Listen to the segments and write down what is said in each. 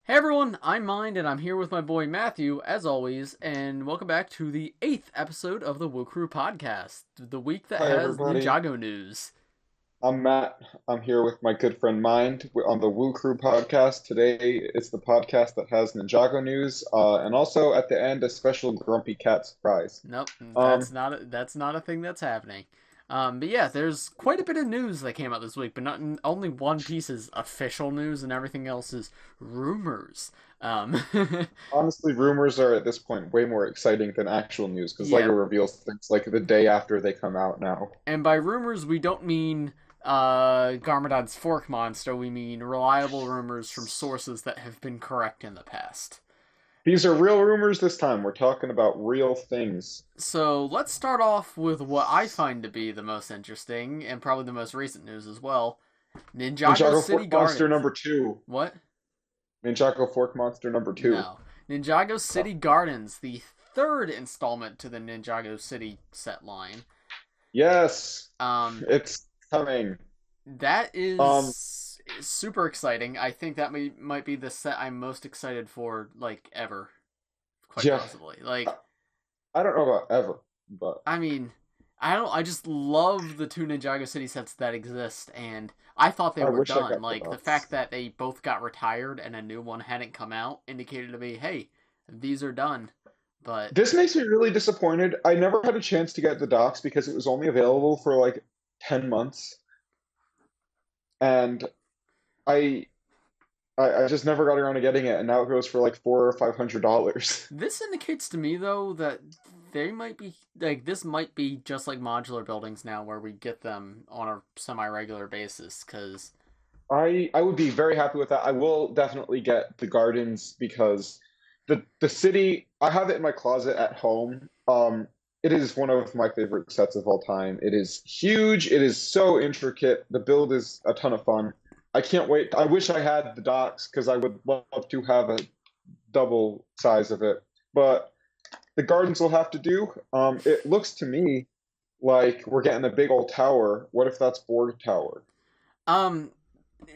Hey everyone, I'm Mind, and I'm here with my boy Matthew, as always, and welcome back to the 8th episode of the Woo Crew podcast, the week that Hi, has everybody. Ninjago news. I'm Matt. I'm here with my good friend Mind on the Woo Crew podcast. Today, it's the podcast that has Ninjago news, and also at the end, a special Grumpy Cat surprise. Nope, Um, that's not a thing that's happening. But yeah, there's quite a bit of news that came out this week, but not only One Piece is official news, and everything else is rumors. Um, Honestly, rumors are at this point way more exciting than actual news because yeah, LEGO reveals things like the day after they come out now. and by rumors we don't mean Garmadon's fork monster. We mean reliable rumors from sources that have been correct in the past. These are real rumors this time. We're talking about real things. So let's start off with what I find to be the most interesting and probably the most recent news as well. Ninjago Ninjago City Fork Monster Gardens. number two. What? Ninjago Fork Monster number two. No. Ninjago City Gardens, the third installment to the Ninjago City set line. Yes, Um, it's coming. that Um, is super exciting. I think that might be the set I'm most excited for, like, ever. Quite yeah. possibly. Like, I don't know about ever, but I mean, I don't. I just love the two Ninjago City sets that exist, and I thought they I were wish I done. got the Like the dots. fact that they both got retired and a new one hadn't come out indicated to me, hey, these are done. But This makes me really disappointed. I never had a chance to get the docs because it was only available for like 10 months. And I I just never got around to getting it, and now it goes for like $400 or $500. this indicates to me though that they might be like this might be just like modular buildings now, where we get them on a semi-regular basis. Because I would be very happy with that. I will definitely get the gardens because the city I have it in my closet at home. It is one of my favorite sets of all time. It is huge. It is so intricate. The build is a ton of fun. I can't wait. I wish I had the docks because I would love to have a double size of it. But the gardens will have to do. It looks to me like we're getting a big old tower. What if that's Borg Tower? um,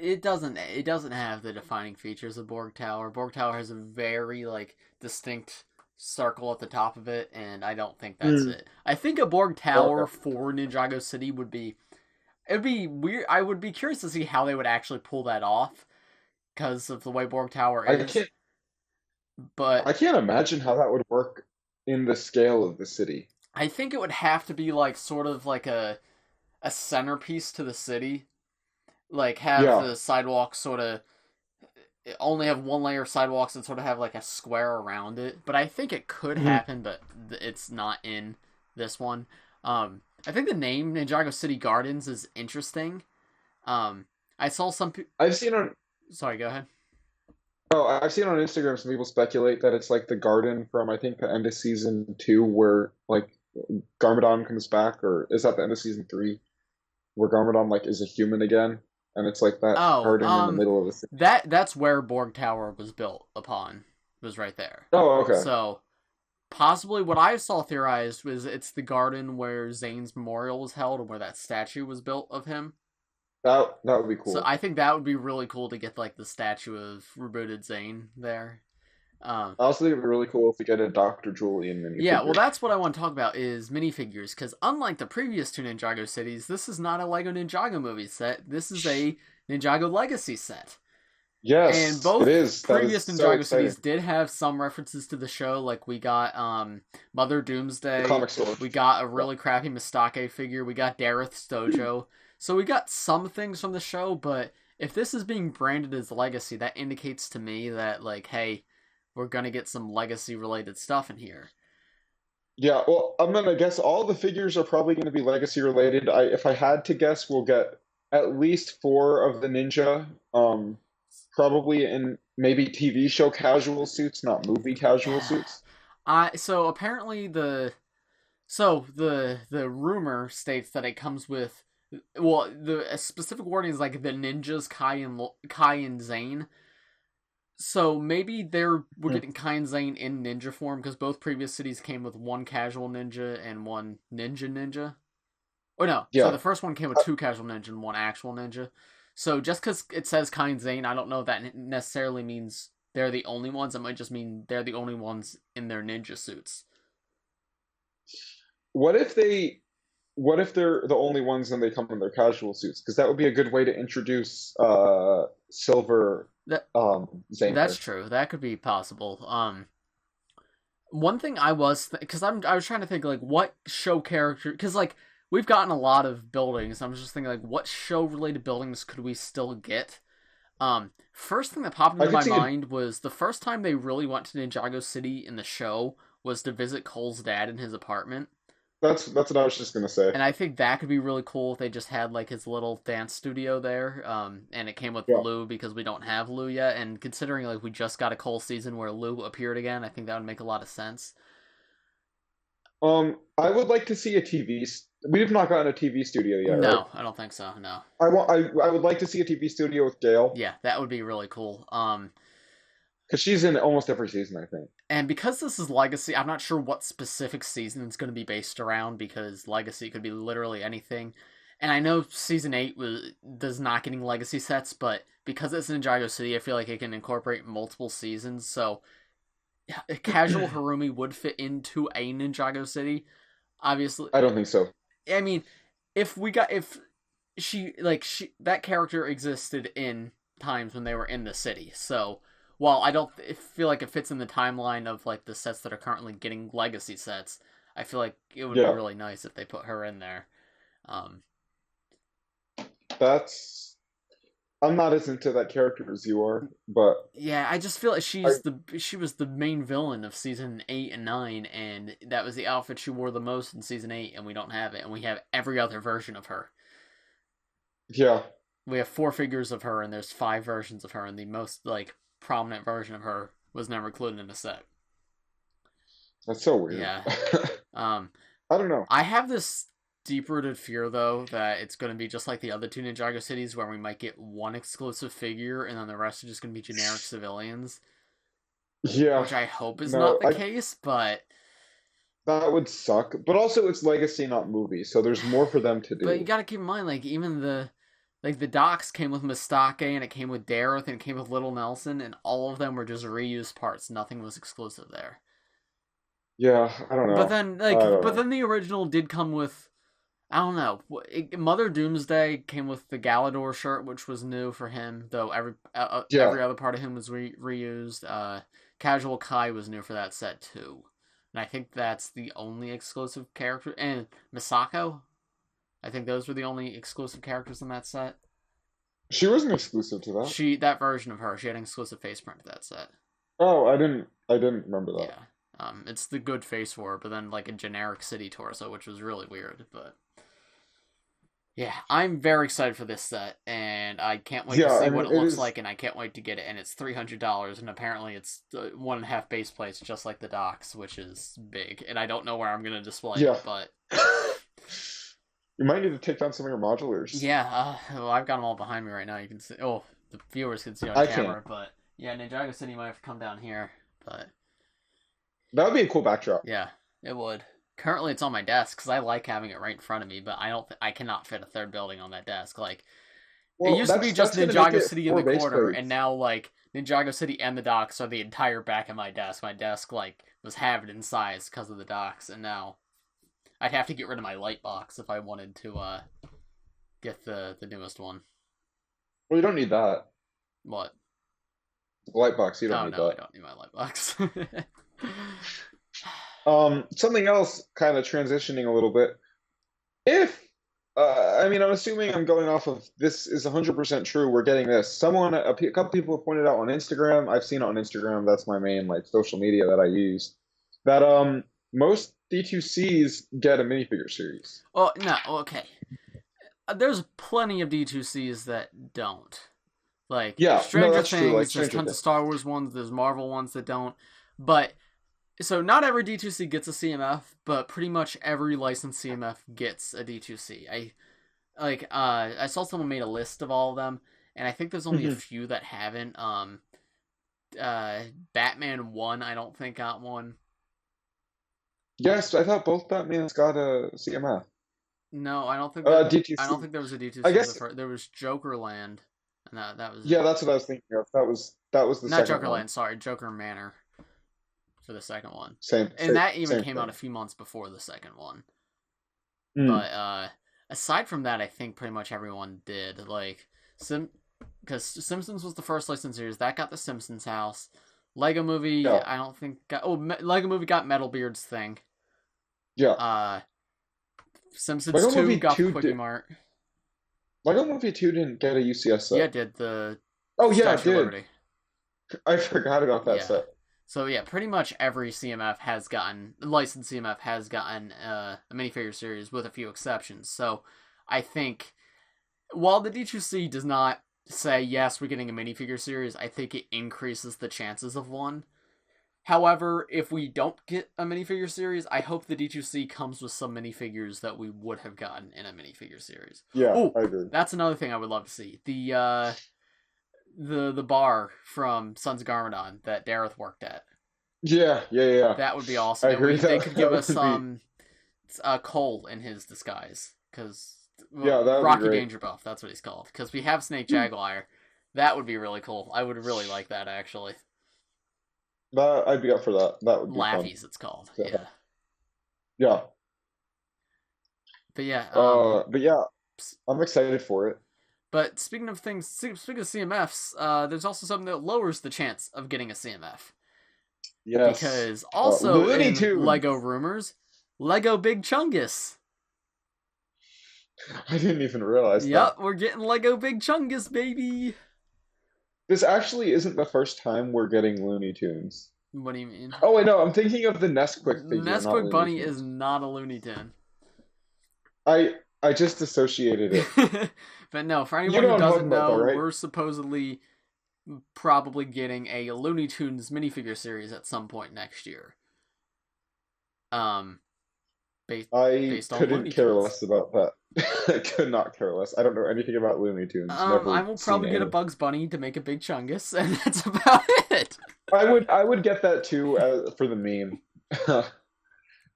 it doesn't have the defining features of Borg Tower. Borg Tower has a very like distinct circle at the top of it, and I don't think that's Hmm. it. I think a Borg Okay. Tower for Ninjago City would be it'd be weird. I would be curious to see how they would actually pull that off because of the way Borg Tower I is. can't But I can't imagine how that would work in the scale of the city. I think it would have to be like sort of like a centerpiece to the city. Like have Yeah. the sidewalks sort of only have one layer of sidewalks and sort of have like a square around it. But I think it could Mhm. happen, but it's not in this one. I think the name Ninjago City Gardens is interesting. I saw some. I've seen on Sorry, go ahead. I've seen on Instagram some people speculate that it's like the garden from I think the end of season two where like Garmadon comes back, or is that the end of season three where Garmadon like is a human again, and it's like that Oh, garden in the middle of the city. that's where Borg Tower was built upon. Was right there. Oh, okay. So possibly what I saw theorized was it's the garden where Zane's memorial was held and where that statue was built of him. That would be So cool. I think that would be really cool to get like the statue of rebooted Zane there. Um, I also think it'd be really cool if we get a Dr. Julian yeah, well, minifigure. that's what I want to talk about is minifigures, because unlike the previous two Ninjago cities, this is not a Lego Ninjago movie set. This is a Ninjago Legacy set. And Yes, it both is. That is previous so Ninjago cities exciting. did have some references to the show. Like we got Mother The Doomsday, comic store. we got a Yeah. really crappy Mistake figure, we got Dareth's Dojo. So we got some things from the show, but if this is being branded as Legacy, that indicates to me that like, hey, we're gonna get some Legacy related stuff in here. Yeah, well, I'm gonna guess all the figures are probably gonna be legacy related. If I had to guess, we'll get at least four of the ninja, probably in maybe TV show casual suits, not movie casual Yeah. suits. So apparently the rumor states that it comes with well the specific wording is like the ninjas Kai and Zane. So maybe we're Hmm. getting Kai and Zane in ninja form because both previous cities came with one casual ninja and one ninja. Oh no, so Yeah, the first one came with two casual ninja and one actual ninja. So just because it says Kai and Zane, I don't know if that necessarily means they're the only ones. It might just mean they're the only ones in their ninja suits. What if they? What if they're the only ones and they come in their casual suits? Because that would be a good way to introduce Silver That Zane. that's true. That could be possible. One thing I was because I was trying to think like what show character because like we've gotten a lot of buildings. I'm just thinking like what show related buildings could we still get? First thing that popped into my mind was the first time they really went to Ninjago City in the show was to visit Cole's dad in his apartment. That's what I was just gonna say. And I think that could be really cool if they just had like his little dance studio there. And it came with Lou because we don't have Lou yet. And considering like we just got a Cole season where Lou appeared again, I think that would make a lot of sense. I would like to see a TV. We've not gotten a TV studio yet. No, right? I don't think so. No. I would like to see a TV studio with Gail. Yeah, that would be really cool. Because she's in almost every season, I think. And because this is Legacy, I'm not sure what specific season it's going to be based around, because Legacy could be literally anything. And I know Season 8 does not getting Legacy sets, but because it's Ninjago City, I feel like it can incorporate multiple seasons, so casual Harumi would fit into a Ninjago City. Obviously. I don't think so. I mean, if that character existed in times when they were in the city, so... While I don't feel like it fits in the timeline of like the sets that are currently getting Legacy sets, I feel like it would be really nice if they put her in there. I'm not as into that character as you are, but yeah, I just feel like she was the main villain of season 8 and 9, and that was the outfit she wore the most in season 8, and we don't have it, and we have every other version of her. Yeah, we have 4 figures of her, and there's 5 versions of her, and the most like prominent version of her was never included in the set. That's so weird. Yeah. I don't know. I have this deep-rooted fear, though, that it's going to be just like the other 2 Ninjago cities, where we might get one exclusive figure, and then the rest are just going to be generic civilians. Yeah. Which I hope is not the case, but... That would suck. But also, it's Legacy, not movie, so there's more for them to do. But you gotta keep in mind, like, even the docks came with Mistake, and it came with Dareth, and it came with Little Nelson, and all of them were just reused parts. Nothing was exclusive there. Yeah, I don't know. But then, then the original did come with, I don't know. Mother Doomsday came with the Galador shirt, which was new for him, though every other part of him was reused. Casual Kai was new for that set too, and I think that's the only exclusive character. And Misako. I think those were the only exclusive characters in that set. She wasn't exclusive to that. That version of her, she had an exclusive face print to that set. Oh, I didn't remember that. Yeah. It's the good face for her, but then like a generic city torso, which was really weird. But yeah, I'm very excited for this set, and I can't wait to see what it looks like, and I can't wait to get it. And it's $300, and apparently it's 1.5 base plates, just like the docks, which is big. And I don't know where I'm gonna display it, but. You might need to take down some of your modulars. Yeah, well, I've got them all behind me right now. You can see. Oh, the viewers can see on camera, but yeah, Ninjago City might have to come down here, but that would be a cool backdrop. Yeah, it would. Currently, it's on my desk because I like having it right in front of me, but I cannot fit a third building on that desk. Like, it used to be just Ninjago City in the corner, and now like Ninjago City and the docks are the entire back of my desk. My desk like was halved in size because of the docks, and now. I'd have to get rid of my light box if I wanted to get the newest one. Well, you don't need that. What? The light box, you don't need that. No, I don't need my light box. Something else, kind of transitioning a little bit. I'm assuming I'm going off of this is 100% true. We're getting this. A couple people have pointed out on Instagram. I've seen it on Instagram. That's my main social media that I use. That most D2Cs get a minifigure series. Oh, no, okay. There's plenty of D2Cs that don't. Like, Stranger Things, there's tons of Star Wars ones, there's Marvel ones that don't. But, so not every D2C gets a CMF, but pretty much every licensed CMF gets a D2C. I saw someone made a list of all of them, and I think there's only a few that haven't. Batman 1, I don't think got one. Yes, I thought both Batmans got a CMF. No, I don't think. D2C. I don't think there was a D2C. I guess there was Jokerland, and that was. Yeah, that's what I was thinking of. That was That was the Not second one. Jokerland, sorry, Joker Manor for the second one. Same, That even same came thing. out a few months before the second one. Mm. But aside from that, I think pretty much everyone did. Like, because Simpsons was the first licensed series. That got the Simpsons house. Lego Movie, Yeah. I don't think got... Lego Movie got Metalbeard's thing. Yeah. Simpsons Lego 2 Movie got 2 Quickie Mart. Lego Movie 2 didn't get a UCS set. Yeah, it did. The Oh, yeah, it Statue of did. Liberty. I forgot about that set. So yeah, pretty much every CMF has gotten, licensed CMF has gotten a minifigure series with a few exceptions. So I think while the D2C does not say, yes, we're getting a minifigure series, I think it increases the chances of one. However, if we don't get a minifigure series, I hope the D2C comes with some minifigures that we would have gotten in a minifigure series. Yeah, Ooh, I agree. that's another thing I would love to see. The bar from Sons of Garmadon that Dareth worked at. Yeah. That would be awesome. I agree. They could give us be... Cole in his disguise, because Rocky Danger Buff, that's what he's called. Because we have Snake Jaguar. That would be really cool. I would really like that, actually. I'd be up for that. That would be Laffy's, fun. it's called. Yeah. But yeah. I'm excited for it. But speaking of CMFs, there's also something that lowers the chance of getting a CMF. Yes. Because also in Tunes. LEGO rumors, LEGO Big Chungus. I didn't even realize that. Yep, we're getting LEGO Big Chungus, baby. This actually isn't the first time we're getting Looney Tunes. What do you mean? Oh, wait, no, I'm thinking of the Nesquik figure. Nesquik Bunny is not a Looney Tune. I just associated it. But no, for anyone who doesn't know, we're supposedly probably getting a Looney Tunes minifigure series at some point next year. Based on couldn't Looney care Tunes. less about that. I could not care less. I don't know anything about Looney Tunes. I will probably get a Bugs Bunny to make a Big Chungus, and that's about it. I would get that too for the meme.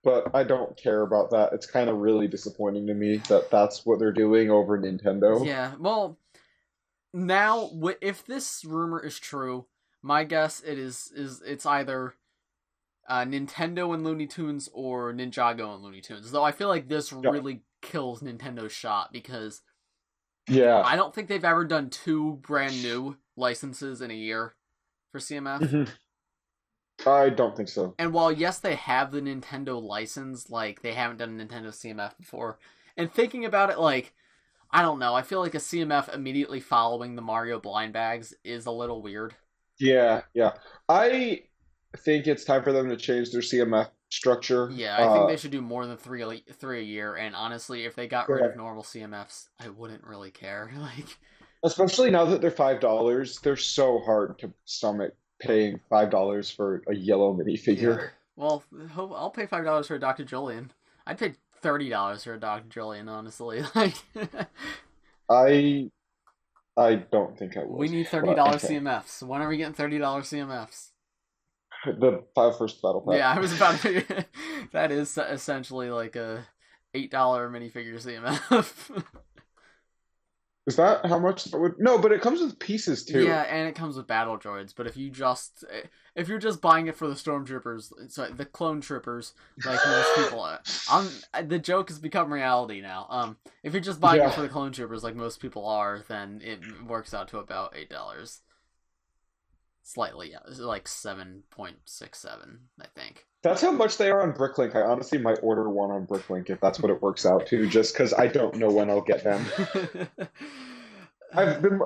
But I don't care about that. It's kind of really disappointing to me that that's what they're doing over Nintendo. Yeah, well, now if this rumor is true, my guess it's either Nintendo and Looney Tunes or Ninjago and Looney Tunes. Though I feel like this really kills Nintendo's shot, because I don't think they've ever done 2 brand new licenses in a year for CMF. Mm-hmm. I don't think so. And while, yes, they have the Nintendo license, like, they haven't done a Nintendo CMF before. And thinking about it, like, I don't know, I feel like a CMF immediately following the Mario blind bags is a little weird. Yeah. I think it's time for them to change their CMF structure. Yeah, I think they should do more than three a year, and honestly, if they got rid of normal CMFs, I wouldn't really care. Like, especially now that they're $5, they're so hard to stomach paying $5 for a yellow minifigure. Yeah. Well, I'll pay $5 for a Dr. Julian. I'd pay $30 for a Dr. Julian, honestly. Like, I don't think I would. We need $30 CMFs. When are we getting $30 CMFs? The first battle pack. Yeah, I was about to. That is essentially like a $8 minifigure CMF. Is that how much that would? No, but it comes with pieces too. Yeah, and it comes with battle droids. But if you're just buying it for the stormtroopers, sorry, the clone troopers, like most people, the joke has become reality now. If you're just buying it for the clone troopers, like most people are, then it works out to about $8. Slightly, yeah, like 7.67, I think. That's how much they are on Bricklink. I honestly might order one on Bricklink if that's what it works out to, just because I don't know when I'll get them. I've been.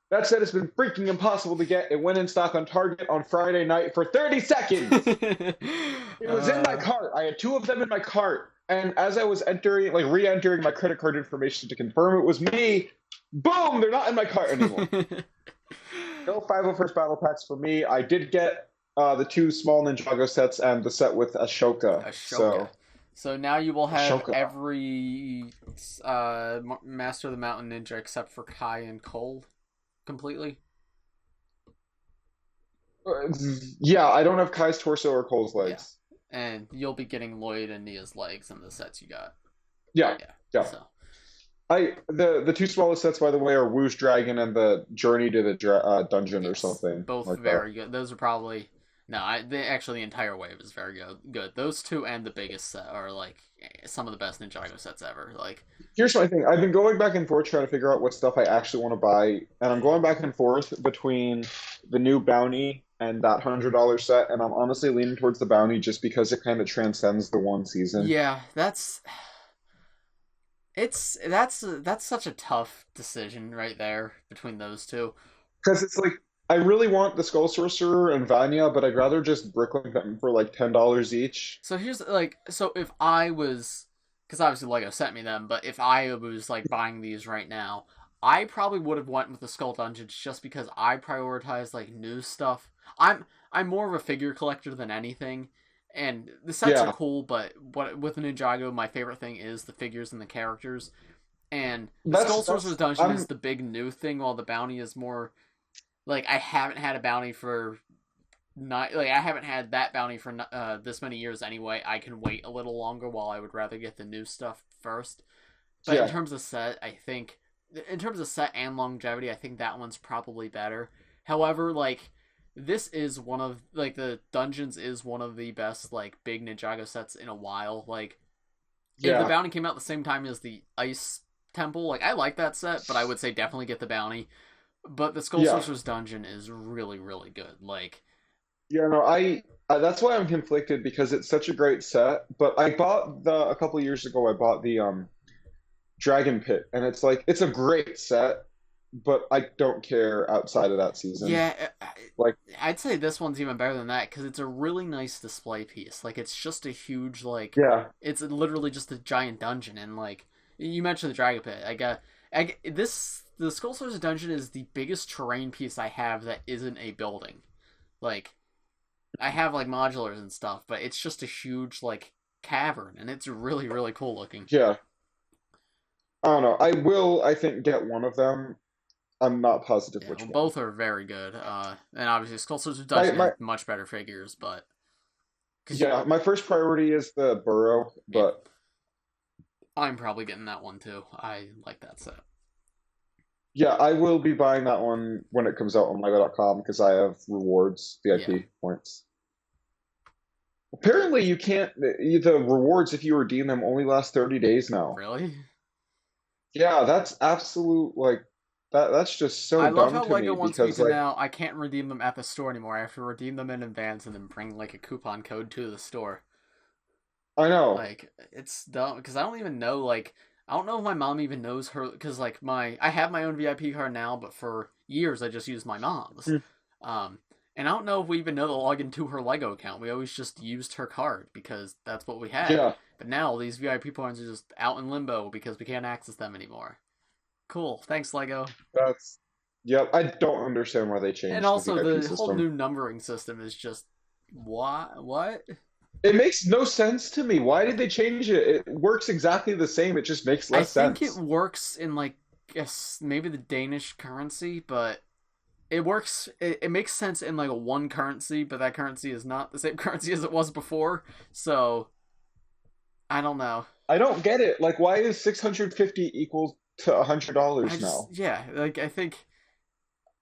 That said, it's been freaking impossible to get. It went in stock on Target on Friday night for 30 seconds. It was in my cart. I had 2 of them in my cart, and as I was re-entering my credit card information to confirm it was me, boom! They're not in my cart anymore. No 501st battle packs for me. I did get the 2 small Ninjago sets and the set with Ashoka. So now you will have every Master of the Mountain Ninja except for Kai and Cole completely? Yeah, I don't have Kai's torso or Cole's legs. Yeah. And you'll be getting Lloyd and Nia's legs in the sets you got. Yeah. So. The two smallest sets, by the way, are Woo's Dragon and the Journey to the Dungeon or Yes, something both like that. very good. Those are probably no. Actually the entire wave is very good. Good. Those two and the biggest set are like some of the best Ninjago sets ever. Like Here's my thing. I've been going back and forth trying to figure out what stuff I actually want to buy, and I'm going back and forth between the new Bounty and that $100 set, and I'm honestly leaning towards the Bounty just because it kind of transcends the one season. yeah, that's such a tough decision right there between those two. Because it's like I really want the Skull Sorcerer and Vanya, but I'd rather just bricklink them for like $10 each. So here's like so if I was because obviously Lego sent me them, but if I was like buying these right now, I probably would have went with the Skull Dungeons just because I prioritize like new stuff. I'm more of a figure collector than anything, and the sets are Yeah, cool, but what with Ninjago, my favorite thing is the figures and the characters. And the Skull Sorcerer's that's Dungeon is I'm the big new thing, while the bounty is more like I haven't had a bounty for not like I haven't had that bounty for this many years anyway. I can wait a little longer while I would rather get the new stuff first. But in yeah. terms of set, I think in terms of set and longevity, I think that one's probably better. However, like this is one of like the dungeons is one of the best like big Ninjago sets in a while. Like if the Yeah. bounty came out the same time as the ice temple, like I like that set, but I would say definitely get the bounty. But the Skull Yeah. Sorcerer's dungeon is really really good. Like Yeah, no, that's why I'm conflicted because it's such a great set. But I bought the a couple years ago. I bought the Dragon Pit, and it's like it's a great set, but I don't care outside of that season. yeah, Like, I'd say this one's even better than that because it's a really nice display piece. Like it's just a huge like, yeah, it's literally just a giant dungeon. And like you mentioned the Dragon Pit, this the Skull Sorcerer's dungeon is the biggest terrain piece I have that isn't a building. Like I have like modulars and stuff, but it's just a huge like cavern, and it's really really cool looking. yeah. I don't know. I will, I think, get one of them. I'm not positive Yeah, which well, one. both are very good. And obviously Skull Sorcerer's My dungeon has my much better figures, but because yeah, my first priority is the Burrow, yeah, but I'm probably getting that one too. I like that set. yeah, I will be buying that one when it comes out on Lego.com because I have rewards, Yeah, VIP points. Apparently, you can't. The rewards, if you redeem them, only last 30 days now. really. Yeah, that's absolute like that's just so I love dumb how to Lego me wants me because to like now. I can't redeem them at the store anymore. I have to redeem them in advance and then bring like a coupon code to the store. I know. Like it's dumb because I don't even know. Like I don't know if my mom even knows her because like my I have my own VIP card now, but for years I just used my mom's. Mm. Um, and I don't know if we even know to log into her Lego account. We always just used her card because that's what we had. Yeah, But now these VIP points are just out in limbo because we can't access them anymore. Cool. Thanks, Lego. that's yep. I don't understand why they And changed the also VIP the whole system. new numbering system is just what? It makes no sense to me. Why did they change it? It works exactly the same. It just makes I less think it sense. works in like guess maybe the Danish currency, but it works it makes sense in like a one currency, but that currency is not the same currency as it was before. So I don't know. I don't get it. Like, why is 650 equal to I $100 just now? yeah, like I think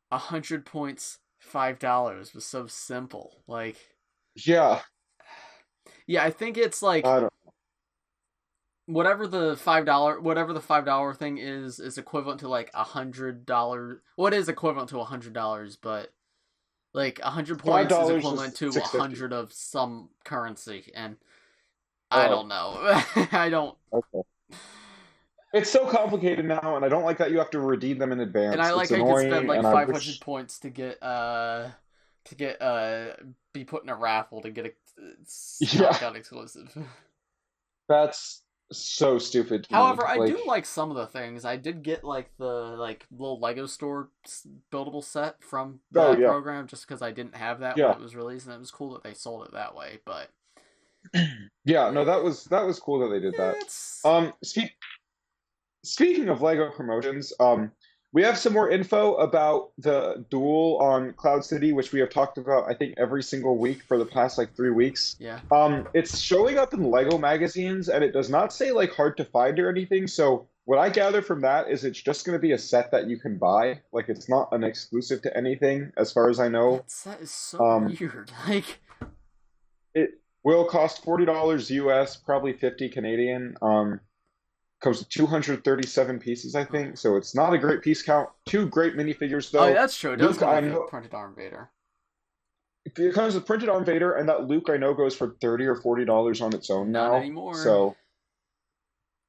100 points $5 was so simple. Like Yeah, yeah, I think it's like I don't. whatever the $5 thing is equivalent to like $100. What is equivalent to $100, but like 100 points is $5 equivalent is to 650. 100 of some currency, and I Oh, don't know. I don't, okay. It's so complicated now, and I don't like that you have to redeem them in and I advance. It's like I could spend annoying, like and I 500 wish. points to get be put in a raffle to get a Yeah, knockout exclusive. that's so stupid to me. However, I Like, do like some of the things. I did get like the like little Lego store buildable set from oh that yeah, program just because I didn't have that when yeah, it was released, and it was cool that they sold it that way. But yeah. No, eh, that was cool that they did that. it's Speaking of Lego promotions, we have some more info about the Duel on Cloud City, which we have talked about, I think, every single week for the past like 3 weeks. yeah, It's showing up in Lego magazines, and it does not say like hard to find or anything. So what I gather from that is it's just going to be a set that you can buy. Like it's not an exclusive to anything, as far as I know. That is so Um, weird. Like, it will cost $40 US, probably 50 Canadian. Comes with 237 pieces, I think. So it's not a great piece count. Two great minifigures oh, yeah, though. that's true. It does Luke, come I with a know printed arm Vader. it comes with printed on Vader, and that Luke I know goes for $30 or $40 on its own Not now. anymore. So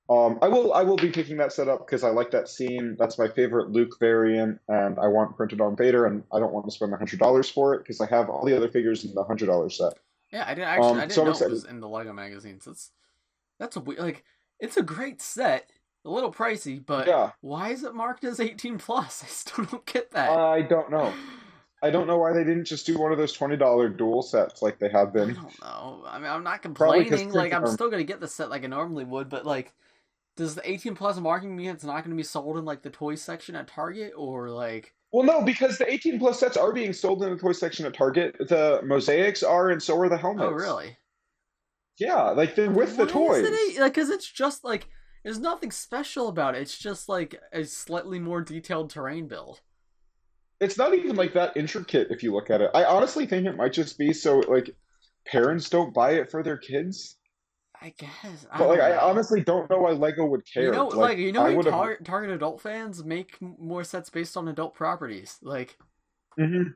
I will be picking that set up because I like that scene. That's my favorite Luke variant, and I want printed on Vader, and I don't want to spend $100 for it because I have all the other figures in the $100 set. Yeah, I didn't So I'm know it excited. was in the Lego magazines. That's a weird, like, it's a great set. A little pricey, but Yeah, why is it marked as 18 plus? I still don't get that. I don't know. I don't know why they didn't just do one of those $20 dual sets like they have I been. don't know. I mean, I'm not Probably because complaining. Like, printed I'm on. still gonna get the set like I normally would, but like, does the 18 plus marking mean it's not gonna be sold in like the toy section at Target or like? Well, no, because the 18 plus sets are being sold in the toy section at Target. The mosaics are, and so are the Oh, helmets. really? Yeah, like they're Then with the why is it toys. like? Because it's just like there's nothing special about it. It's just like a slightly more detailed terrain build. It's not even like that intricate if you look at it. I honestly think it might just be so like parents don't buy it for their kids. I guess I But like don't I know. honestly don't know why Lego would You care. know, like I would have. Target adult fans make more sets based on adult properties. Like, Mhm.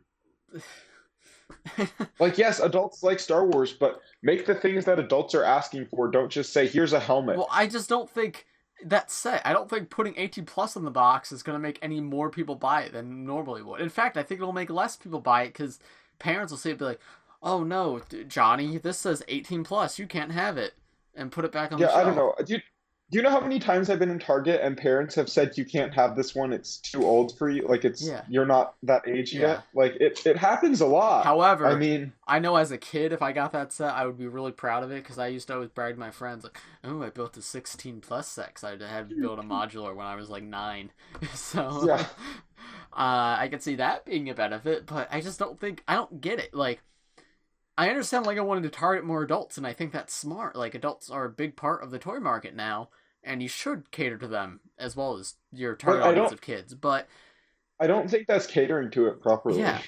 Like yes, adults like Star Wars, but make the things that adults are asking for. Don't just say here's a helmet. well, I just don't think that set. I don't think putting 18 plus in the box is going to make any more people buy it than normally would. In fact, I think it'll make less people buy it because parents will see it and be like, "Oh no, Johnny, this says 18 plus. You can't have it," and put it back on the Yeah, I don't shelf. know. Do you know how many times I've been in Target and parents have said you can't have this one, it's too old for you, like it's Yeah, you're not that age yeah. yet? Like it happens a lot. I However, mean, I know as a kid, if I got that set, I would be really proud of it because I used to always brag to my friends, like, "Oh, I built a 16 plus set 'cause I had to build a modular when I was like 9." So, yeah. I could see that being a benefit, but I don't get it. Like, I understand Lego wanted to target more adults, and I think that's smart. Like, adults are a big part of the toy market now, and you should cater to them as well as your But target audience of kids. But I don't think that's catering to it properly. yeah,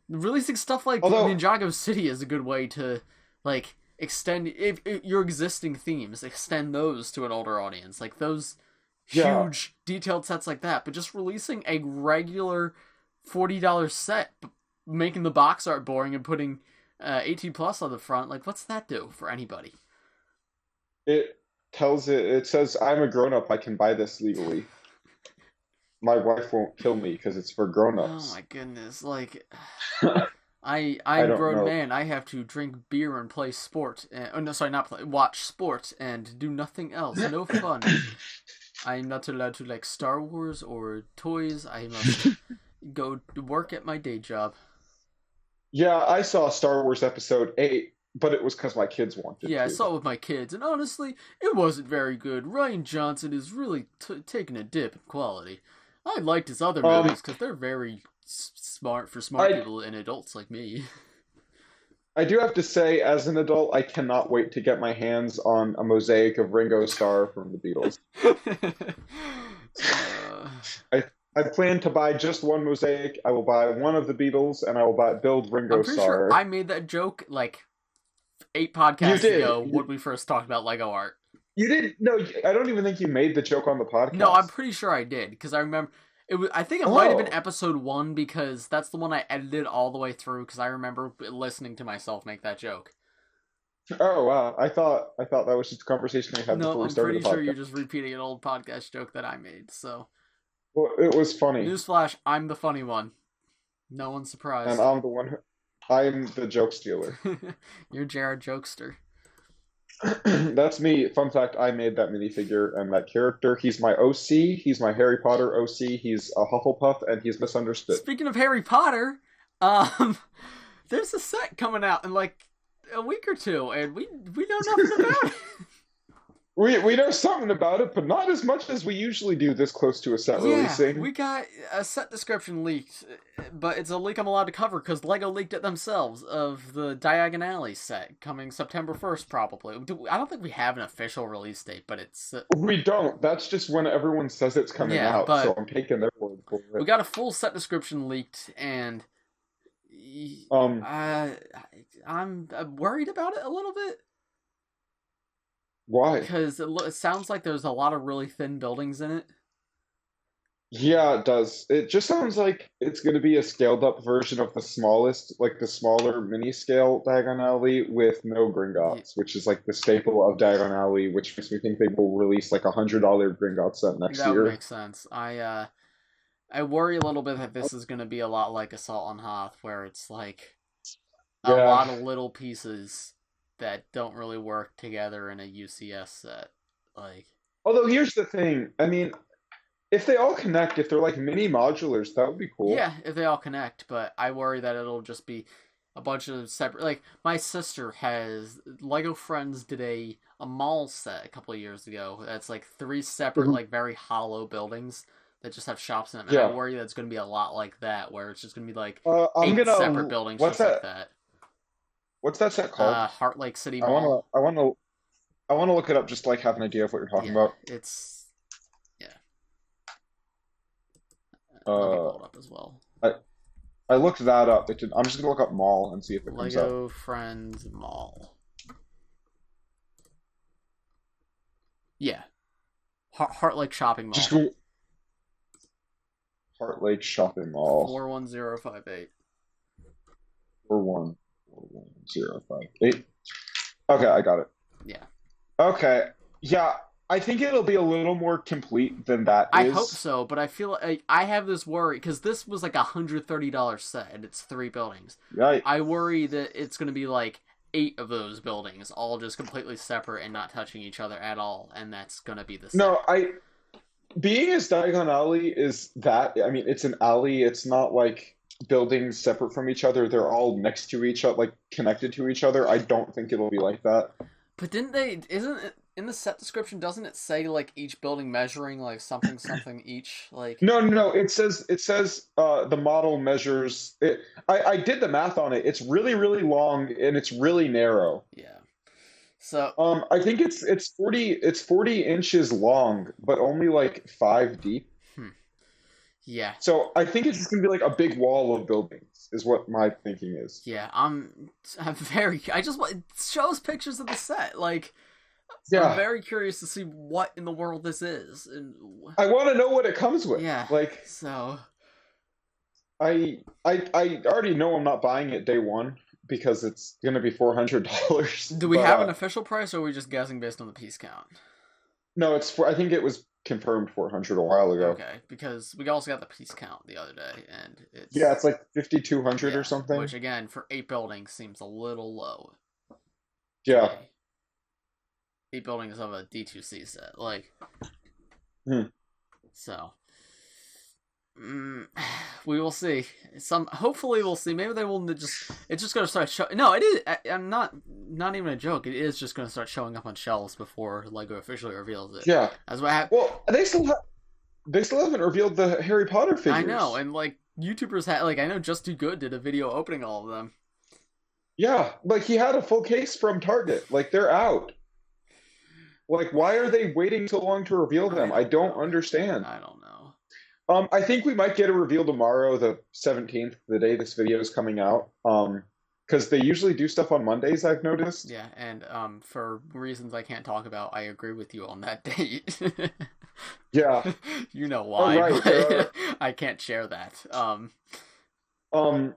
releasing stuff like Although, Ninjago City is a good way to like extend if your existing themes, extend those to an older audience, like those yeah, huge detailed sets like that. But just releasing a regular $40 set, making the box art boring and putting 18 plus on the front, like what's that do for anybody? it says I'm a grown up, I can buy this legally. My wife won't kill me because it's for Oh grown-ups. my goodness, like I I'm a don't grown know. man. I have to drink beer and play sport. Oh no, sorry, not play. Watch sport and do nothing else. No fun. I'm not allowed to like Star Wars or toys. I must go to work at my day job. Yeah, I saw Star Wars Episode 8, but it was because my kids wanted Yeah, I to. saw it with my kids, and honestly, it wasn't very good. Ryan Johnson is really taking a dip in quality. I liked his other Um, movies because they're very smart for smart I people and adults like me. I do have to say, as an adult, I cannot wait to get my hands on a mosaic of Ringo Starr from the Beatles. uh, I I plan to buy just one mosaic. I will buy one of the Beatles, and I will build I'm Ringo pretty sure Starr. I made that joke like 8 You podcasts did. ago when we first talked about Lego art. You didn't. No, I don't even think you made the joke on the No, I'm podcast. pretty sure I did because I remember it was. I think it might have been Oh. episode 1 because that's the one I edited all the way through because I remember listening to myself make that joke. Oh wow. I thought that was just a conversation we had No, before we I'm started pretty the sure you're podcast. just repeating an old podcast joke that I made. So, Well, it was funny, newsflash: I'm the funny one. No one's and surprised. I'm the one who, I'm the joke stealer. You're Jared Jokester. That's me. Fun fact, I made that minifigure and that character. He's my OC. He's my Harry Potter OC. He's a Hufflepuff, and he's misunderstood. Speaking of Harry Potter, um, there's a set coming out in like a week or two, and we know nothing about it. We know something about it, but not as much as we usually do this close to a set Yeah, releasing. we got a set description leaked, but it's a leak I'm allowed to cover because LEGO leaked it themselves of the Diagon Alley set coming September 1st, probably. I don't think we have an official release date, but it's... We don't. That's just when everyone says it's coming Yeah, out, but so I'm taking their word for we it. got a full set description leaked, and I'm worried about it a little bit Why? because it sounds like there's a lot of really thin buildings in it. Yeah, it does. It just sounds like it's going to be a scaled up version of the smallest, like the smaller mini scale Diagon Alley with no Yeah, Gringotts, which is like the staple of Diagon Alley, which makes me think they will release like $100 Gringotts set next that would year. make sense. I worry a little bit that this is going to be a lot like Assault on Hoth, where it's like a Yeah. lot of little pieces that don't really work together in a UCS set. Like, Although here's the thing, I mean, if they all connect, if they're like mini modulars, that would be cool. yeah, if they all connect, but I worry that it'll just be a bunch of separate. Like, my sister has Lego Friends did a mall set a couple of years ago. That's like three separate, Mhm. like very hollow buildings that just have shops in them, and I Yeah. worry that it's going to be a lot like that, where it's just going to be like I'm 8 separate gonna. buildings What's just like that? that. What's that set called? Heart Lake City I wanna. Mall. I wanna. I wanna look it up just to like have an idea of what you're talking Yeah, about. it's yeah. Let me Uh, pull it up as well. I I looked that up. It did, I'm just gonna look up mall and see if it comes up. Lego Friends Mall. Yeah, Heart Lake Shopping Mall. Just go Heart Lake Shopping Mall. 41058. 414058. Okay, I got it. Yeah, Okay. Yeah, I think it'll be a little more complete than that I is. hope so, but I feel like I have this worry because this was like $130 set and it's 3 buildings. Yeah, I worry that it's going to be like 8 of those buildings, all just completely separate and not touching each other at all, and that's going to be the set. no, being as Diagon Alley is that, I mean, it's an alley. It's not like buildings separate from each other. They're all next to each other, like connected to each other. I don't think it'll be like that. But isn't it, in the set description, doesn't it say like each building measuring like something something each? Like, No. It says the model measures it. I did the math on it. It's really, really long and it's really narrow. yeah. So, I think it's 40 inches long, but only like 5 deep. yeah. So I think it's just gonna be like a big wall of buildings, is what my thinking is. Yeah, I'm very I just want show us pictures of the set. Like, I'm Yeah, very curious to see what in the world this is. And I want to know what it comes with. yeah. Like So, I already know I'm not buying it day one because it's gonna be $400. do we But have an official price, or are we just guessing based on the piece count? no, it's for. I think it was confirmed 400 a while ago. Okay, because we also got the piece count the other day, and Yeah, it's like 5,200 or something. which again for 8 buildings seems a little low. Yeah. Okay. 8 buildings of a D2C set, like. Hmm. So. We will see. Hopefully we'll see. Maybe they will just. It's just gonna start showing. No, it is. I'm not even a joke. It is just gonna start showing up on shelves before Lego officially reveals it. Yeah. That's what happened. Well, they still haven't revealed the Harry Potter figures. I know, and like YouTubers had I know Just Too Good did a video opening all of them. Yeah, like he had a full case from Target. Like they're out. Like why are they waiting so long to reveal them? I don't understand. I don't know. I think we might get a reveal tomorrow, the 17th, the day this video is coming out. Because they usually do stuff on Mondays, I've noticed. Yeah, and for reasons I can't talk about, I agree with you on that date. Yeah. You know why, right, but I can't share that. I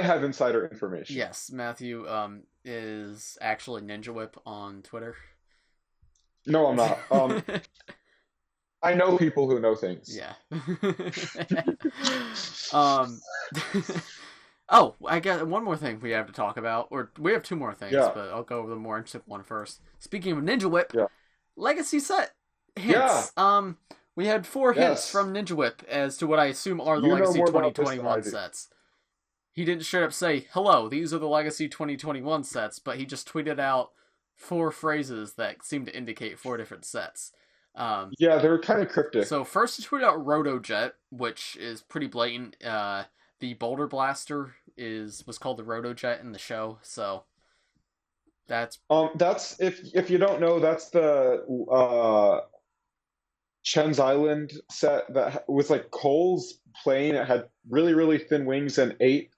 have insider information. Yes, Matthew is actually Ninja Whip on Twitter. No, I'm not. I know people who know things. Yeah. Oh, I got one more thing we have to talk about, or we have 2 more things, Yeah. but I'll go over the more interesting one first. Speaking of Ninja Whip, Yeah. Legacy set hints. Yeah. We had 4 hints Yes. from Ninja Whip as to what I assume are the You know Legacy more about this than I 2021 do. sets. He didn't straight up say, "Hello, these are the Legacy 2021 sets," but he just tweeted out four phrases that seem to indicate four different sets. Yeah, they're kind of cryptic. So first he tweeted out Rotojet, which is pretty blatant. The Boulder Blaster was called the Rotojet in the show, so that's if you don't know, that's the Chen's Island set that was like Cole's plane. It had really, really thin wings and 8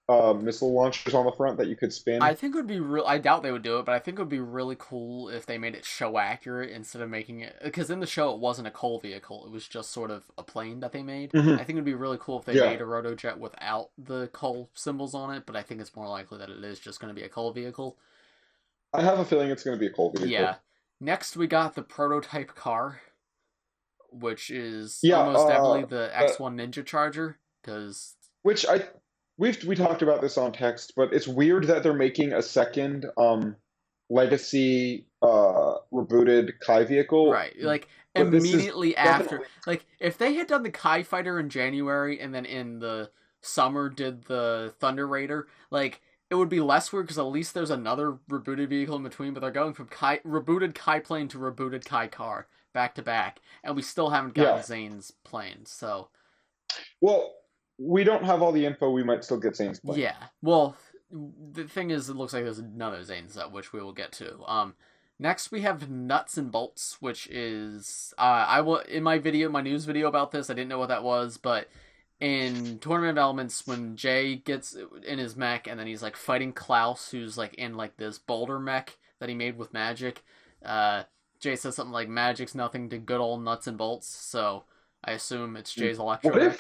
missile launchers on the front that you could spin. I think it would be real. I doubt they would do it, but I think it would be really cool if they made it show accurate instead of making it, because in the show it wasn't a Cole vehicle; it was just sort of a plane that they made. Mhm. I think it would be really cool if they made a Rotojet without the Cole symbols on it, but I think it's more likely that it is just going to be a Cole vehicle. I have a feeling it's going to be a Cole vehicle. Yeah. Next, we got the prototype car, which is almost definitely the X1 Ninja Charger, because we talked about this on text, but it's weird that they're making a second legacy rebooted Kai vehicle. Right, like immediately after, like if they had done the Kai Fighter in January and then in the summer did the Thunder Raider, like it would be less weird because at least there's another rebooted vehicle in between. But they're going from rebooted Kai plane to rebooted Kai car back to back, and we still haven't gotten Zane's plane. So, well, we don't have all the info. We might still get Zane's plane. Yeah. Well, the thing is, it looks like there's another Zane set, which we will get to. Next we have Nuts and Bolts, which is in my news video about this, I didn't know what that was, but in Tournament of Elements, when Jay gets in his mech and then he's like fighting Klaus, who's like in like this boulder mech that he made with magic, Jay says something like, "Magic's nothing to good old Nuts and Bolts," so I assume it's Jay's Electromech.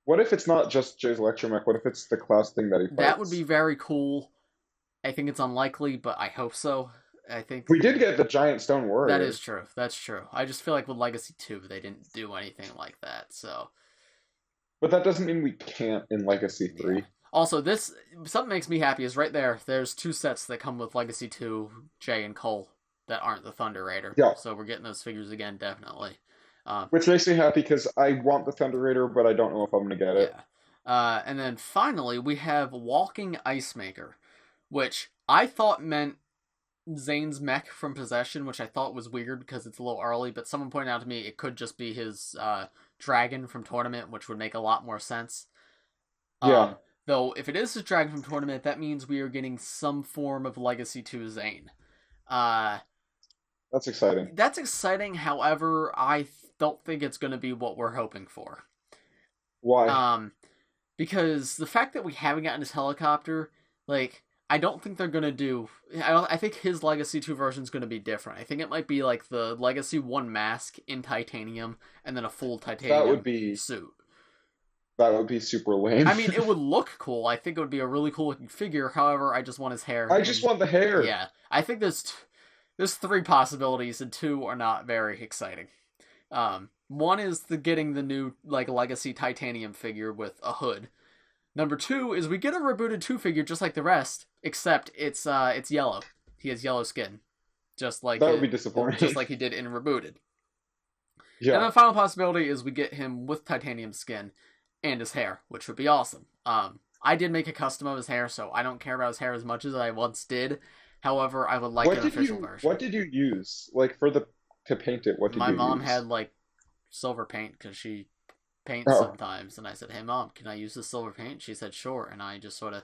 What if it's not just Jay's Electromech? What if it's the Klaus thing that he fights? That would be very cool. I think it's unlikely, but I hope so. I think we did get the giant stone warrior. That is true. That's true. I just feel like with Legacy 2, they didn't do anything like that, so... But that doesn't mean we can't in Legacy 3. Yeah. Also, something makes me happy is right there, there's 2 sets that come with Legacy 2, Jay and Cole, that aren't the Thunder Raider. Yeah. So we're getting those figures again, definitely. Which makes me happy because I want the Thunder Raider, but I don't know if I'm going to get it. Yeah. And then finally, we have Walking Ice Maker, which I thought meant Zane's mech from Possession, which I thought was weird because it's a little early, but someone pointed out to me it could just be his dragon from Tournament, which would make a lot more sense. Yeah. Though, if it is his dragon from Tournament, that means we are getting some form of Legacy 2 Zane. That's exciting. That's exciting, however, I don't think it's going to be what we're hoping for. Why? Because the fact that we haven't gotten his helicopter, like... I don't think they're going to do... I think his Legacy 2 version is going to be different. I think it might be like the Legacy 1 mask in titanium and then a full titanium suit. That would be super lame. I mean, it would look cool. I think it would be a really cool looking figure. However, I just want his hair. I just want the hair. Yeah. I think there's 3 possibilities and 2 are not very exciting. One is getting the new like Legacy titanium figure with a hood. Number 2 is we get a rebooted 2 figure just like the rest, except it's yellow. He has yellow skin, just like that would be disappointing. Just like he did in Rebooted. Yeah. And the final possibility is we get him with titanium skin and his hair, which would be awesome. I did make a custom of his hair, so I don't care about his hair as much as I once did. However, I would like an official version. What did you use, like to paint it? What did you use? My mom had like silver paint because she paints sometimes, and I said, "Hey mom, can I use this silver paint?" She said sure, and I just sort of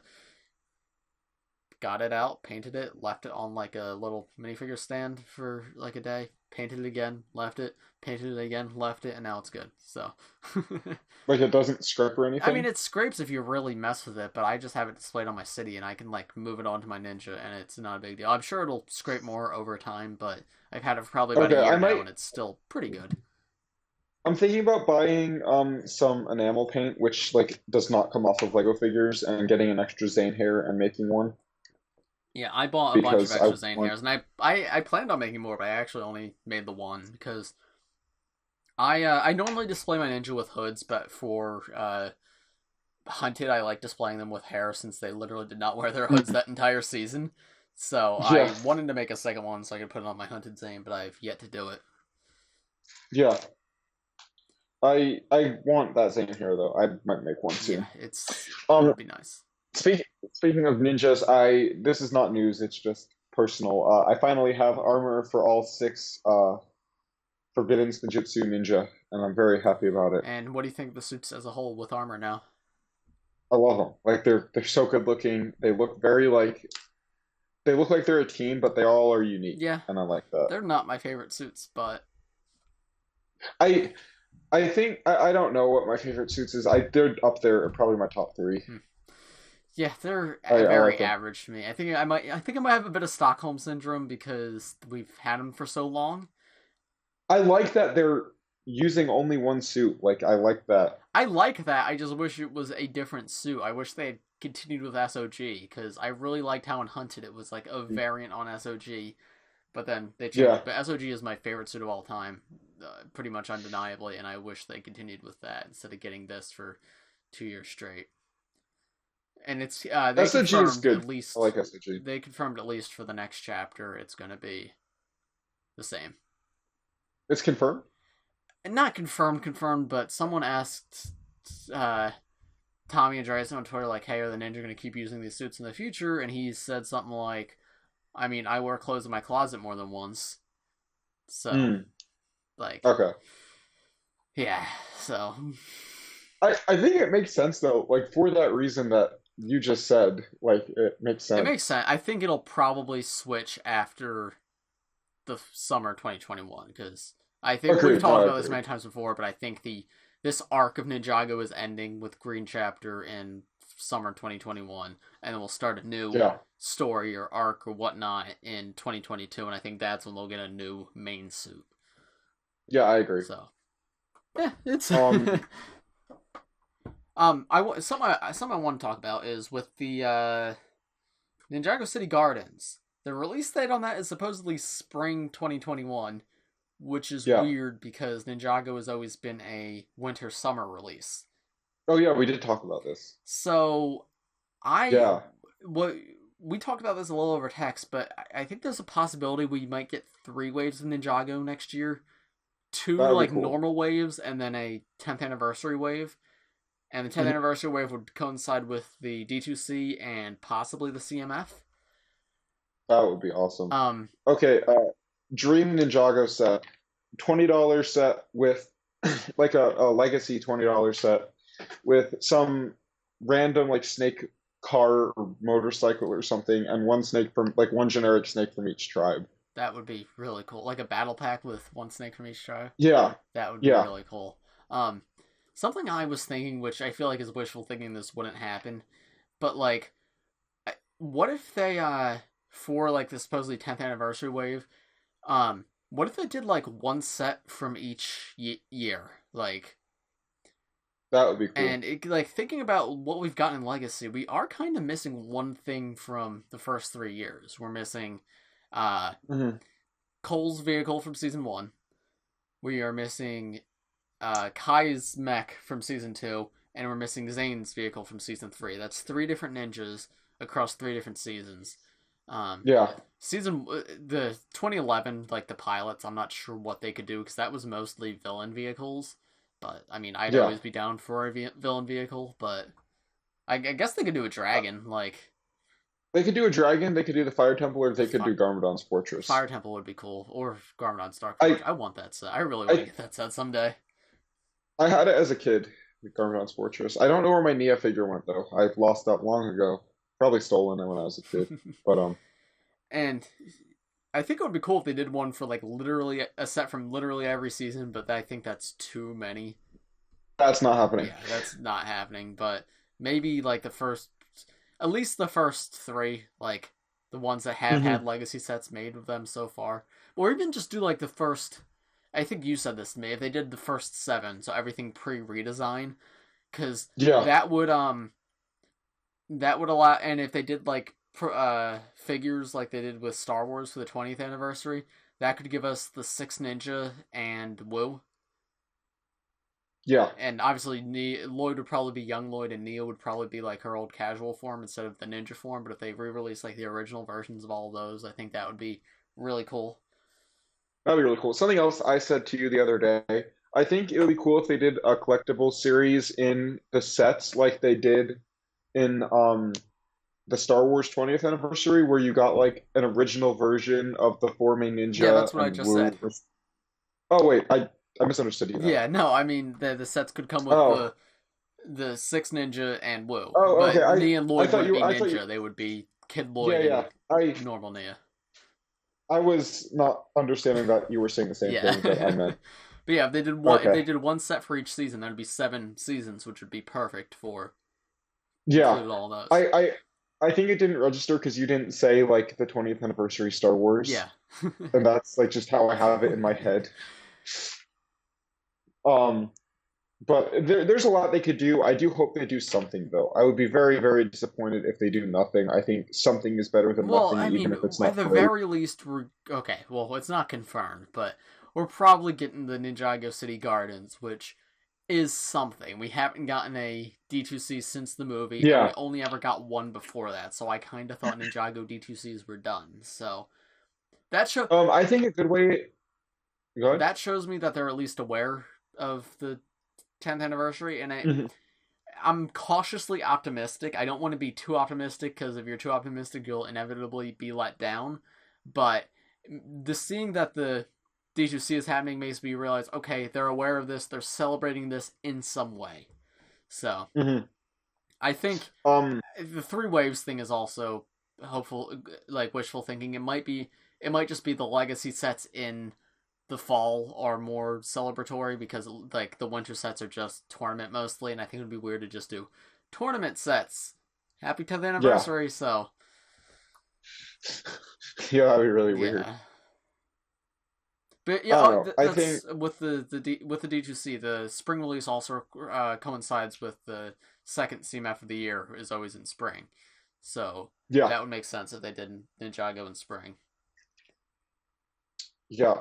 got it out, painted it, left it on like a little minifigure stand for like a day, painted it again, left it, painted it again, left it, and now it's good. So like it doesn't scrape or anything? I mean, it scrapes if you really mess with it, but I just have it displayed on my city and I can like move it onto my Ninja and it's not a big deal. I'm sure it'll scrape more over time, but I've had it for probably about a year now and it's still pretty good. I'm thinking about buying some enamel paint, which like does not come off of Lego figures, and getting an extra Zane hair and making one. Yeah, I bought a bunch of extra Zane hairs, and I planned on making more, but I actually only made the one because I normally display my Ninja with hoods, but for Hunted, I like displaying them with hair since they literally did not wear their hoods that entire season. So I wanted to make a second one so I could put it on my Hunted Zane, but I've yet to do it. Yeah. I want that Zane hair though. I might make one soon. Yeah, it'd be nice. Speaking of ninjas, this is not news. It's just personal. I finally have armor for all six Forbidden Spinjitzu Ninja, and I'm very happy about it. And what do you think of the suits as a whole with armor now? I love them. Like they're so good looking. They look very like they look like they're a team, but they all are unique, Yeah, and I like that. they're not my favorite suits, but I I think I don't know what my favorite suits is. They're up there, probably my top three. yeah, they're I very like them. average to me. I think I might have a bit of Stockholm syndrome because we've had them for so long. I like that they're using only one suit. Like I like that. I like that. I just wish it was a different suit. I wish they had continued with SOG because I really liked how in Hunted it was like a variant on SOG, but then they changed Yeah, it. But SOG is my favorite suit of all time, pretty much undeniably, and I wish they continued with that instead of getting this for 2 years straight. And it's they SOG is confirmed good. at I least like SOG. they confirmed at least for the next chapter it's going to be the same. It's confirmed. And not confirmed, but someone asked uh, Tommy Andreasen on Twitter, like, hey, are the Ninja going to keep using these suits in the future? And he said something like, I mean, I wear clothes in my closet more than once. So, Mm, like, okay. yeah, so. I think it makes sense though. Like for that reason that you just said, like it makes It makes sense. sense. I think it'll probably switch after the summer 2021, because I think we've Agreed. No, talked I about this agree. many times before, but I think this arc of Ninjago is ending with Green Chapter in summer 2021, and then we'll start a new Yeah. story or arc or whatnot in 2022, and I think that's when they'll get a new main suit. Yeah, I agree. So yeah, it's Um, something I want to talk about is with the Ninjago City Gardens. The release date on that is supposedly spring 2021, which is yeah. weird because Ninjago has always been a winter summer release. Oh yeah, we did talk about this. So I Yeah, what we talked about this a little over text, but I think there's a possibility we might get 3 waves of Ninjago next year. Two that would be like cool. normal waves and then a 10th anniversary wave. And the 10th Mhm. anniversary wave would coincide with the D2C and possibly the CMF. That would be awesome. Um, Okay, Dream Ninjago set, $20 set with like a legacy $20 set with some random like snake car or motorcycle or something, and one snake from like one generic snake from each tribe. that would be really cool. Like a battle pack with one snake from each tribe. Yeah, That would be yeah. really cool. Um, Something I was thinking, which I feel like is wishful thinking, this wouldn't happen, but like, what if they for like the supposedly 10th anniversary wave, what if they did like one set from each year, like, That would be cool. and it, like thinking about what we've gotten in Legacy, we are kind of missing one thing from the first 3 years. We're missing uh Hmm. Cole's vehicle from season one. We are missing Kai's mech from season two, and we're missing Zane's vehicle from season three. That's 3 different ninjas across 3 different seasons. Um, Yeah, the 2011, like the pilots, I'm not sure what they could do because that was mostly villain vehicles. But I mean, I'd yeah. always be down for a villain vehicle. But I guess they could do a dragon. Like They could do a dragon, they could do the fire temple, or they could fi- do Garmadon's fortress. Fire Temple would be cool, or Garmadon's Dark Forge. I I want that set. I really want to I get that set someday. I had it as a kid, the Garmadon's fortress. I don't know where my Nia figure went though. I lost that long ago. Probably stolen it when I was a kid. But And I think it would be cool if they did one for like literally a set from literally every season, but I think that's too many. that's not happening. Yeah, that's not happening. But maybe like at least the first three, like the ones that have Hmm. had legacy sets made with them so far, or even just do like the first. I think you said this to me. If they did the first seven, so everything pre-redesign, because Yeah, that would that would allow, and if they did like figures like they did with Star Wars for the 20th anniversary, that could give us the Six Ninja and Wu. yeah. And obviously, Lloyd would probably be young Lloyd, and Neo would probably be like her old casual form instead of the ninja form. But if they re-release like the original versions of all of those, I think that would be really cool. That'd be really cool. Something else I said to you the other day. I think it would be cool if they did a collectible series in the sets like they did in the Star Wars 20th anniversary where you got like an original version of the four main Yeah, ninja that's what I and just Wu. said. Oh wait, I misunderstood you then. Yeah, no, I mean the sets could come with Oh, the six ninja and Wu, oh, okay. but Nia and I Lloyd thought wouldn't you, be I thought you. ninja. They would be Kid Yeah, Lloyd yeah. and normal Nia. I was not understanding that you were saying the same Yeah, thing that I meant. but yeah, if Okay. they did one set for each season, that'd be 7 seasons, which would be perfect for Yeah, include all those. I think it didn't register because you didn't say like the 20th anniversary Star Wars, Yeah. and that's like just how I have it in my head. Um, but there's a lot they could do. I do hope they do something though. I would be very, very disappointed if they do nothing. I think something is better than Well, nothing, I even mean, if it's at not the great. very least, we're okay. Well, it's not confirmed, but we're probably getting the Ninjago City Gardens, which is something. We haven't gotten a D2C since the movie, and we Yeah. only ever got one before that. So I kind of thought Ninjago D2Cs were done. So that show I think a good way. Go ahead. that shows me that they're at least aware of the 10th anniversary, and Mhm. I'm cautiously optimistic. I don't want to be too optimistic because if you're too optimistic, you'll inevitably be let down. But the seeing that the D2C is happening makes me realize, okay, they're aware of this. They're celebrating this in some way. So Mhm. I think Um, the three waves thing is also hopeful, like wishful thinking. It might just be the legacy sets in the fall are more celebratory because like the winter sets are just tournament mostly, and I think it would be weird to just do tournament sets. Happy 10th yeah. anniversary, so Yeah, that'd be really weird. yeah. But I yeah, don't know. I think, that's with with the D2C. The spring release also coincides with the second CMF of the year is always in spring, so yeah, that would make sense if they did Ninjago in spring. yeah.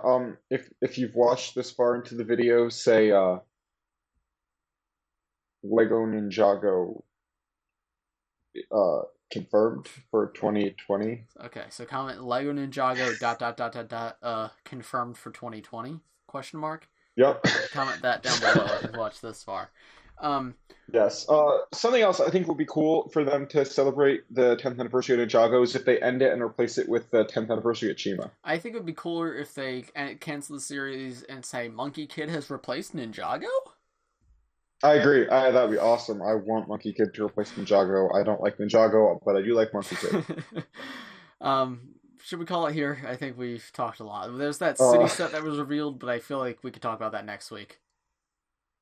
If you've watched this far into the video, say Lego Ninjago uh confirmed for 2020. Okay, so comment Lego Ninjago confirmed for 2020 question mark. Yep. Comment that down below if you've watched this far. Um, Yes. Something else I think would be cool for them to celebrate the 10th anniversary of Ninjago is if they end it and replace it with the 10th anniversary of Chima. I think it would be cooler if they cancel the series and say Monkey Kid has replaced Ninjago. I agree. That'd be awesome. I want Monkey Kid to replace Ninjago. I don't like Ninjago, but I do like Monkey Kid. Should we call it here? I think we've talked a lot. There's that city Uh, set that was revealed, but I feel like we could talk about that next week.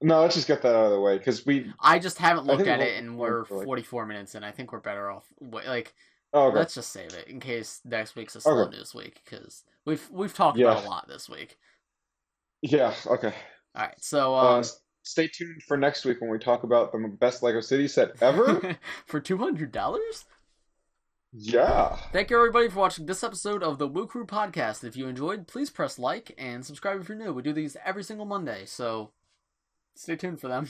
no, let's just get that out of the way because I just haven't I looked think at we've it, and only we're for like, 44 minutes in. I think we're better off. Like, oh, okay. let's just save it in case next week's a slow Okay. news week because we've talked Yeah. about a lot this week. Yeah. Okay. All right, so Stay tuned for next week when we talk about the best Lego City set ever. for $200. Yeah. Thank you everybody for watching this episode of the Woo Crew Podcast. If you enjoyed, please press like and subscribe if you're new. We do these every single Monday, so stay tuned for them.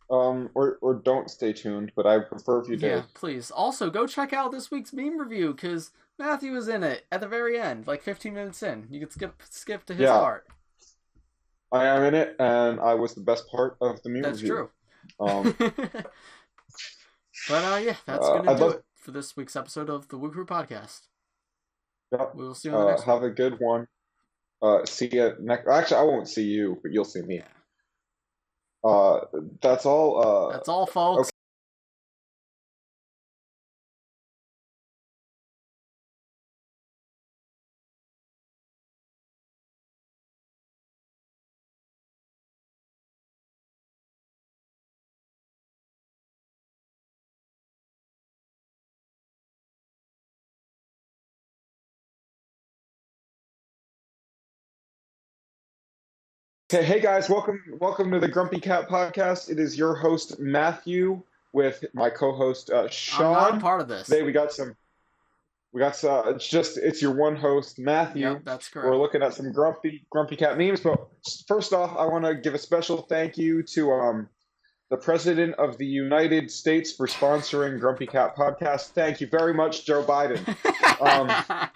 Or don't stay tuned, but I prefer if you Yeah, did. please. Also, go check out this week's meme review because Matthew is in it at the very end, like 15 minutes in. You can skip to his Yeah. part. I am in it, and I was the best part of the meme That's review. true. Um, But yeah, that's gonna I'd do love. it for this week's episode of the Woo Crew Podcast. Yeah. We will see you on the next one. Have a good one. See you next. Actually, I won't see you, but you'll see me. Yeah. That's all. That's all, folks. Okay. Okay, hey guys, welcome to the Grumpy Cat Podcast. It is your host Matthew with my co-host I'm not a Sean. part of this. Today it's your one host Matthew. Yep, that's We're correct. looking at some grumpy cat memes, but first off, I want to give a special thank you to the President of the United States for sponsoring Grumpy Cat Podcast. Thank you very much, Joe Biden.